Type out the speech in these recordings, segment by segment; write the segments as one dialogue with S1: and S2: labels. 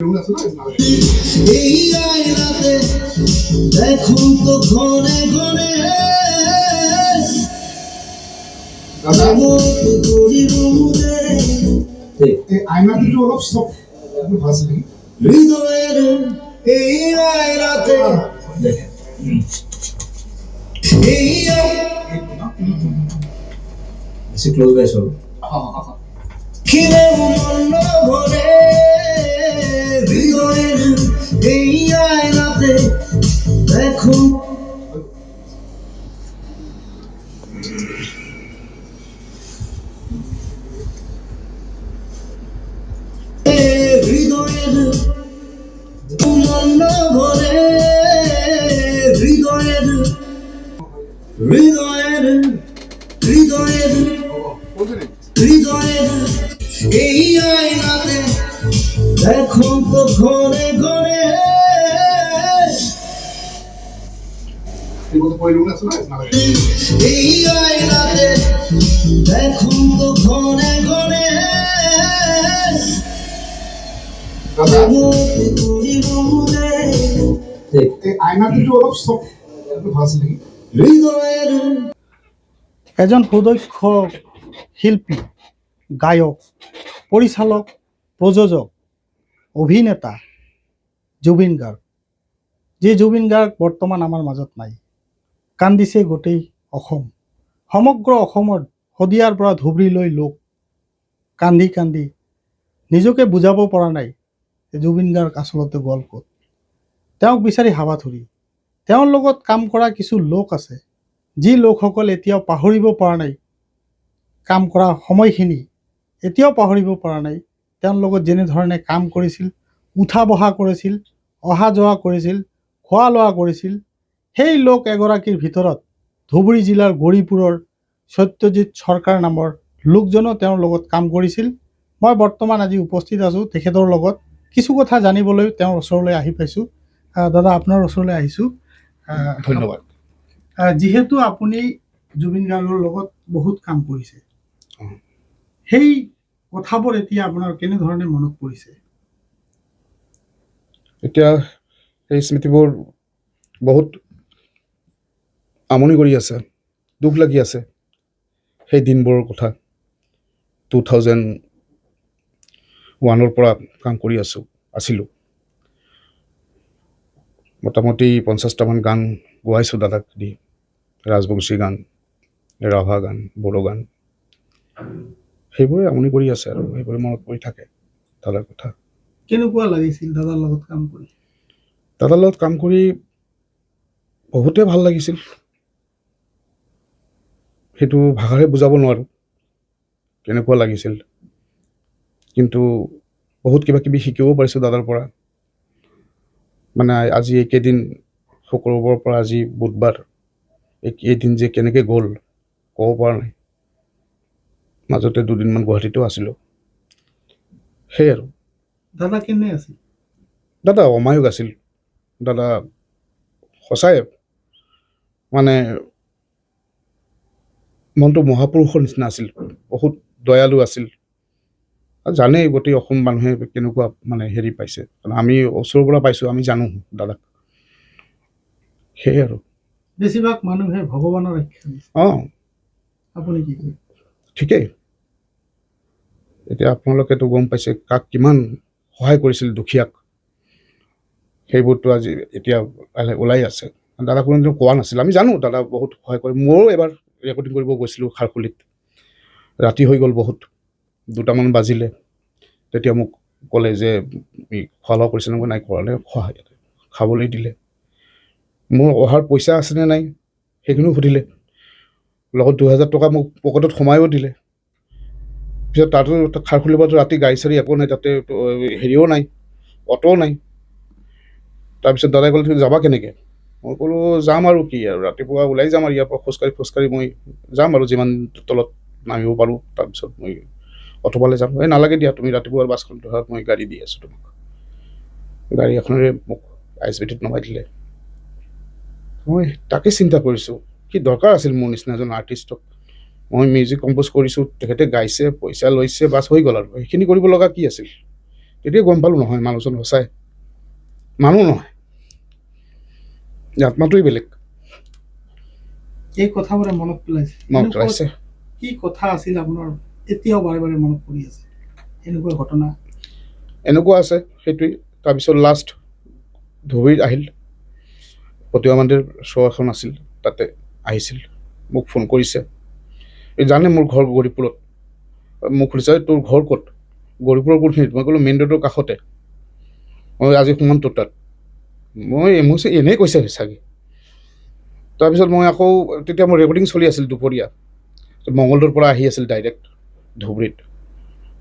S1: এই আয়নাতে দেখুন তো ঘনে ঘনে
S2: আয়নাটিটো অলপ চব ভাজি
S1: হৃদয়ের এই আয়নাতে এই
S3: বেশি ক্লোজ গাইছ
S1: খিলে মন ভরে হৃদয়ের এই আয়নাতে দেখুন হৃদয়ের মন ভরে হৃদয়ের হৃদয়ের হৃদয়ের হৃদয়ের এই আয়নাতে দেখুন তো ঘরে ঘরে এই আয়নাতে দেখুন তো ঘরে ঘরে
S2: আয়নাটিটো অলপ চব ভাজি
S1: হৃদয়ের
S4: এজন সুদক্ষ শিল্পী, গায়ক, পৰিচালক, প্ৰযোজক, অভিনেতা জুবিন গাৰ্গ। যি জুবিন গাৰ্গ বৰ্তমান আমাৰ মাজত নাই। কান্দিছে গোটেই অসম। সমগ্ৰ অসমৰ শদিয়াৰ পৰা ধুবুৰীলৈ লোক কান্দি কান্দি নিজকে বুজাব পৰা নাই যে জুবিন গাৰ্গ আচলতে গ'ল ক'ত। তেওঁক বিচাৰি হাবাথুৰি। তেওঁৰ লগত কাম কৰা কিছু লোক আছে, যি লোকসকল এতিয়াও পাহৰিব পৰা নাই কাম কৰা সময়খিনি, এতিয়াও পাহৰিব পৰা নাই তেওঁৰ লগত যেনেধৰণে কাম কৰিছিল, উঠা বহা কৰিছিল, অহা যোৱা কৰিছিল, খোৱা লোৱা কৰিছিল। সেই লোক এগৰাকীৰ ভিতৰত ধুবুৰী জিলাৰ গৌৰীপুৰৰ সত্যজিৎ চৰকাৰ নামৰ লোকজনো তেওঁৰ লগত কাম কৰিছিল। মই বৰ্তমান আজি উপস্থিত আছোঁ তেখেতৰ লগত। কিছু কথা জানিবলৈ তেওঁৰ ওচৰলৈ আহি পাইছোঁ। দাদা, আপোনাৰ ওচৰলৈ আহিছোঁ।
S2: ধন্যবাদ।
S4: যিহেতু আপুনি জুবিন গাৰ্গৰ লগত বহুত কাম কৰিছে, সেই কথাবোৰ এতিয়া আপোনাৰ কেনেধৰণে মনত পৰিছে?
S2: এতিয়া সেই স্মৃতিবোৰ বহুত আমনি কৰি আছে, দুখ লাগি আছে। সেই দিনবোৰৰ কথা 2001 পৰা কাম কৰি আছিলোঁ। মোটামুটি 50টামান গান গোৱাইছোঁ দাদাক দি, ৰাজবংশী গান, ৰাভা গান, বড়ো গান। সেইবোৰে আমনি কৰি আছে আৰু সেইবোৰে মনত পৰি থাকে দাদাৰ কথা।
S4: কেনেকুৱা লাগিছিল দাদাৰ লগত কাম কৰি?
S2: দাদাৰ লগত কাম কৰি বহুতে ভাল লাগিছিল। সেইটো ভাষাৰে বুজাব নোৱাৰোঁ কেনেকুৱা লাগিছিল, কিন্তু বহুত কিবা কিবি শিকিবও পাৰিছোঁ দাদাৰ পৰা। মানে আজি এইকেইদিন, শুক্ৰবাৰৰ পৰা আজি বুধবাৰ, এইকেইদিন যে কেনেকৈ গ'ল ক'ব পৰা নাই। মাজতে দুদিনমান গুৱাহাটীতো আছিলোঁ। সেই আৰু
S4: দাদা কেনে আছিল?
S2: দাদা অমায়িক আছিল। দাদা সঁচাই মানে মনটো মহাপুৰুষৰ নিচিনা আছিল। বহুত দয়ালু আছিল। জানেই গোটেই অসম মানুহে কেনেকুৱা মানে হেৰি পাইছে, আমি ওচৰৰ পৰা পাইছোঁ, আমি জানো দাদাক। সেয়ে আৰু
S4: বেছিভাগ মানুহে ভগৱানৰ আখ্যা দিছে, আপুনি কি কয়?
S2: ঠিকেই। এতিয়া আপোনালোকেতো গম পাইছে কাক কিমান সহায় কৰিছিল দুখীয়াক। সেইবোৰতো আজি এতিয়া ওলাই আছে। দাদা কোনোদিন কোৱা নাছিল, আমি জানো দাদা বহুত সহায় কৰে। ময়ো এবাৰ ৰেকৰ্ডিং কৰিব গৈছিলোঁ খাৰখুলিত, ৰাতি হৈ গ'ল বহুত, 2টামান বাজিলে। তেতিয়া মোক ক'লে যে খোৱা লোৱা কৰিছে নহয়, নাই কৰা, খাবলৈ দিলে। মোৰ অহাৰ পইচা আছেনে নাই সেইখিনিও সুধিলে, লগত 2000 টকা মোক পকেটত সোমায়ো দিলে। পিছত তাতো খাৰখুলিৰ পৰা ৰাতি গাড়ী চাড়ী একো নাই, তাতে হেৰিও নাই, অ'টোও নাই। তাৰপিছত দাদাই ক'লে তুমি যাবা কেনেকৈ? মই ক'লোঁ যাম আৰু কি আৰু, ৰাতিপুৱা ওলাই যাম আৰু ইয়াৰ পৰা খোজকাঢ়ি মই যাম আৰু যিমান তলত নামিব পাৰোঁ। তাৰপিছত মই অটোপালে যাম। নালাগে দিয়া, তুমি ৰাতিপুৱাৰ বাছখন ধৰা, মই গাড়ী দি আছোঁ তোমাক। গাড়ী এখনেৰে মোক ISBTত নমাই দিলে। মই তাকে চিন্তা কৰিছোঁ, কি দৰকাৰ আছিল মোৰ নিচিনা এজন আৰ্টিষ্টক। মই মিউজিক কম্প'জ কৰিছোঁ, তেখেতে গাইছে, পইচা লৈছে, বাছ হৈ গ'ল আৰু। সেইখিনি কৰিব লগা কি আছিল? তেতিয়া গম পালোঁ নহয় মানুহজন সঁচাই মানুহ নহয়, আত্মাটোৱেই বেলেগ।
S4: এই কথাবোৰে মনত পেলাইছে।
S2: মনত
S4: এনেকুৱা
S2: পেলাইছে।
S4: কি কথা আছিল আপোনাৰ এতিয়াও বাৰে বাৰে মনত পৰি আছে এনেকুৱা ঘটনা?
S2: এনেকুৱা আছে সেইটোৱেই। তাৰপিছত লাষ্ট ধুবুৰীত আহিল, প্ৰতিমা মন্দিৰ শ্ব' এখন আছিল, তাতে আহিছিল, মোক ফোন কৰিছে। এই জানে মোৰ ঘৰ গৌৰীপুৰত। মোক সুধিছে তোৰ ঘৰ ক'ত? গৌৰীপুৰৰ কোনখিনিত? মই ক'লোঁ মেইন ৰোডৰ কাষতে। মই আজি সোমাম তোৰ তাত। মই এনেই কৈছে চাগে। তাৰপিছত মই আকৌ তেতিয়া মোৰ ৰেকৰ্ডিং চলি আছিল দুপৰীয়া, মংগলদৈৰ পৰা আহি আছিল ডাইৰেক্ট ধুবুৰীত।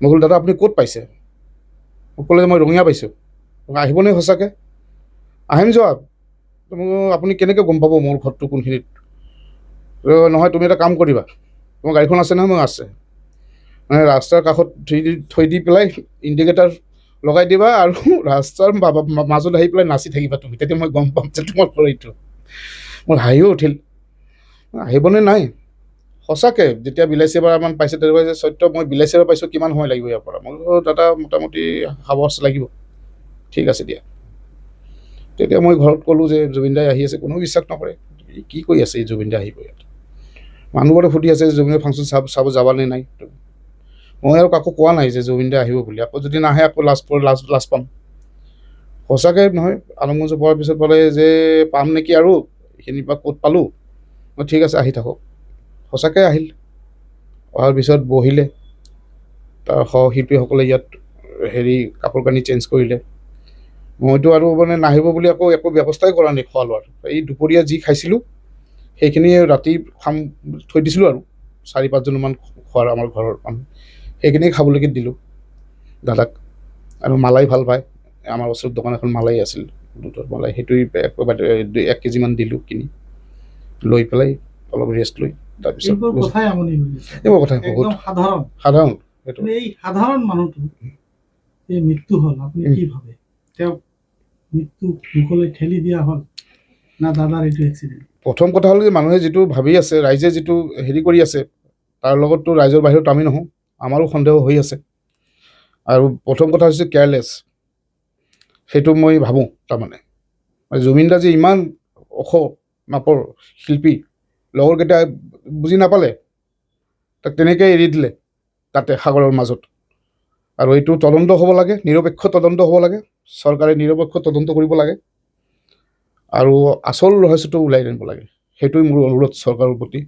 S2: মই ক'লোঁ দাদা আপুনি ক'ত পাইছে? মোক ক'লে যে মই ৰঙিয়া পাইছোঁ। আহিবনে সঁচাকৈ? আহিম যোৱা। আপুনি কেনেকৈ গম পাব মোৰ ঘৰটো কোনখিনিত? নহয় তুমি এটা কাম কৰিবা, তোমাৰ গাড়ীখন আছে নহয়? মই আছে। মানে ৰাস্তাৰ কাষত থৈ দি পেলাই ইণ্ডিকেটাৰ লগাই দিবা আৰু ৰাস্তাৰ মাজত আহি পেলাই নাচি থাকিবা তুমি, তেতিয়া মই গম পাম যে তোমাৰ ঘৰ এইটো। মোৰ হাঁহিও উঠিল। আহিবনে নাই? সঁচাকৈ যেতিয়া বিলাচীপাৰামান পাইছে তেনেকুৱা যে সত্য মই বিলাচীপাৰা পাইছোঁ, কিমান সময় লাগিব ইয়াৰ পৰা? মই বোলো দাদা মোটামুটি হাৱাৰ্ছ লাগিব। ঠিক আছে দিয়া। তেতিয়া মই ঘৰত ক'লোঁ যে জুবিন দাই আহি আছে। কোনেও বিশ্বাস নকৰে, কি কৰি আছে এই জুবিন দাই আহিব ইয়াত। মানুহবোৰে সুধি আছে জুবিনৰ ফাংচন চাব যাবানে নাই? মই আৰু কাকো কোৱা নাই যে জুবিন দাই আহিব বুলি। আকৌ যদি নাহে আকৌ লাজ পাম। সঁচাকৈ নহয়, আলমগঞ্জ পোৱাৰ পিছত ক'লে যে পাম নেকি আৰু এইখিনিৰ পৰা ক'ত পালোঁ? মই ঠিক আছে আহি থাকক। সঁচাকৈ আহিল। অহাৰ পিছত বহিলে, তাৰ সহশিল্পীসকলে ইয়াত কাপোৰ কানি চেঞ্জ কৰিলে। মইতো আৰু মানে নাহিব বুলি আকৌ একো ব্যৱস্থাই কৰা নাই খোৱা লোৱাৰ। এই দুপৰীয়া যি খাইছিলোঁ সেইখিনি ৰাতি থৈ দিছিলোঁ আৰু 4-5জনমান খোৱাৰ আমাৰ ঘৰৰ মানুহ, সেইখিনি খাবলৈকে দিলোঁ দাদাক। আৰু মালাই ভাল পায়, আমাৰ ওচৰত দোকান এখন মালাই আছিল, দুধৰ মালাই, সেইটোৱে 1 কেজিমান দিলোঁ কিনি, লৈ পেলাই অলপ ৰেষ্ট লৈ তাৰপিছত
S4: এইবোৰ কথাই আমনি হৈ গৈছে।
S2: এইবোৰ কথা বহুত
S4: একদম
S2: সাধাৰণ। সেইটো
S4: এই সাধাৰণ মানুহটো এই মৃত্যু হ'ল, আপুনি কি ভাবে? তেওঁ মৃত্যু মুখলৈ ঠেলি দিয়া হ'ল না দাদাৰ এইটো এক্সিডেণ্ট?
S2: প্ৰথম কথা হ'ল যে মানুহে যিটো ভাবি আছে, ৰাইজে যিটো কৰি আছে, তাৰ লগততো ৰাইজৰ বাহিৰত আমি নহওঁ, আমাৰো সন্দেহ হৈ আছে। আৰু প্ৰথম কথা হৈছে কেয়াৰলেছ, সেইটো মই ভাবোঁ। তাৰমানে জুবিন দা যে ইমান ওখ মাপৰ শিল্পী, লগৰকেইটাই বুজি নাপালে, তাক তেনেকৈ এৰি দিলে তাতে সাগৰৰ মাজত। আৰু এইটো তদন্ত হ'ব লাগে, নিৰপেক্ষ তদন্ত হ'ব লাগে, চৰকাৰে নিৰপেক্ষ তদন্ত কৰিব লাগে আৰু আচল ৰহস্যটো ওলাই আনিব লাগে। সেইটোৱে মোৰ অনুৰোধ চৰকাৰৰ প্ৰতি।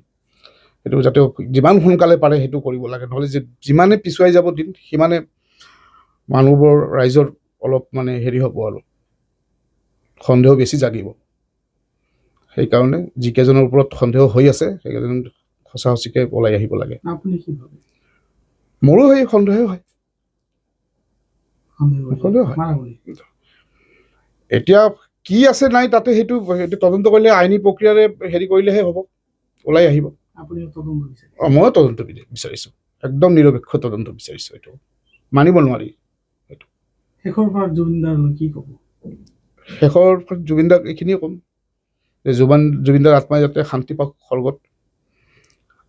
S2: সেইটো যাতে যিমান সোনকালে পাৰে সেইটো কৰিব লাগে, নহ'লে যিমানে পিছুৱাই যাব দিন, সিমানে মানুহবোৰ ৰাইজৰ অলপ মানে হ'ব আৰু সন্দেহ বেছি জাগিব। সেইকাৰণে যিকেইজনৰ ওপৰত সন্দেহ হৈ আছে সেইকেইজন সঁচা সঁচিকৈ ওলাই আহিব লাগে।
S4: আপুনি কি ভাবে?
S2: মোৰো সেই সন্দেহে হয়। এতিয়া কি আছে নাই তাতে সেইটো তদন্ত কৰিলে, আইনী প্ৰক্ৰিয়াৰে কৰিলেহে হ'ব, ওলাই আহিব। ময়ো তদন্ত বিচাৰিছোঁ, একদম নিৰপেক্ষ তদন্ত বিচাৰিছোঁ। এইটো মানিব নোৱাৰি।
S4: শেষৰ পৰা জুবিনদাৰলৈ কি ক'ব?
S2: শেষৰ জুবিনদাক এইখিনিয়ে ক'ম যে জুবিনদাৰ আত্মাই যাতে শান্তি পাওক স্বৰ্গত।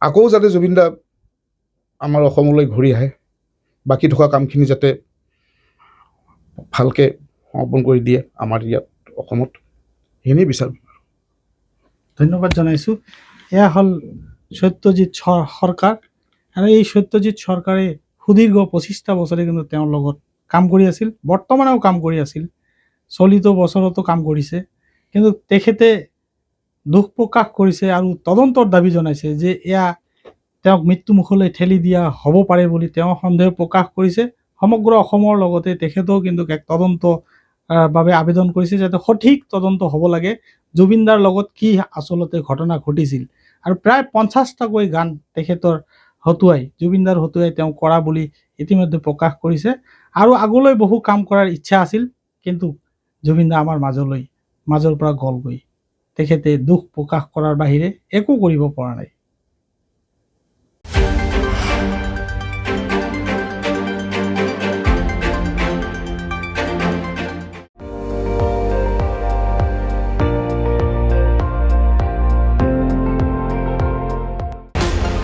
S2: আকৌ যাতে জুবিনদা আমাৰ অসমলৈ ঘূৰি আহে, বাকী থকা কামখিনি যাতে ভালকৈ সমাপন কৰি দিয়ে আমাৰ ইয়াত অসমত, সেইখিনিয়ে বিচাৰোঁ।
S4: ধন্যবাদ জনাইছোঁ। এয়া হ'ল সত্যজিৎ সৰকাৰ। আৰু এই সত্যজিৎ সৰকাৰে সুদীৰ্ঘ 25টা বছৰে কিন্তু তেওঁৰ লগত কাম কৰি আছিল, বৰ্তমানেও কাম কৰি আছিল, চলিত বছৰতো কাম কৰিছে। কিন্তু তেখেতে দুখ প্ৰকাশ কৰিছে আৰু তদন্তৰ দাবী জনাইছে যে এয়া তেওঁক মৃত্যুমুখলৈ ঠেলি দিয়া হ'ব পাৰে বুলি তেওঁ সন্দেহ প্ৰকাশ কৰিছে। সমগ্ৰ অসমৰ লগতে তেখেতেও কিন্তু এক তদন্ত বাবে আবেদন কৰিছে, যাতে সঠিক তদন্ত হ'ব লাগে জুবিনদাৰ লগত কি আচলতে ঘটনা ঘটিছিল। আৰু প্ৰায় 50টাকৈ গান তেখেতৰ জুবিনদাৰ হতুৱাই তেওঁ কৰা বুলি ইতিমধ্যে প্ৰকাশ কৰিছে। আৰু আগলৈ বহু কাম কৰাৰ ইচ্ছা আছিল, কিন্তু জুবিনদা আমাৰ মাজৰ পৰা গ'লগৈ। তেখেতে দুখ প্ৰকাশ কৰাৰ বাহিৰে একো কৰিব পৰা নাই।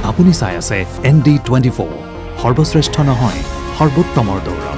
S5: আপুনি চাই আছে ND24, সৰ্বশ্ৰেষ্ঠ নহয় সৰ্বোত্তমৰ দৌৰ।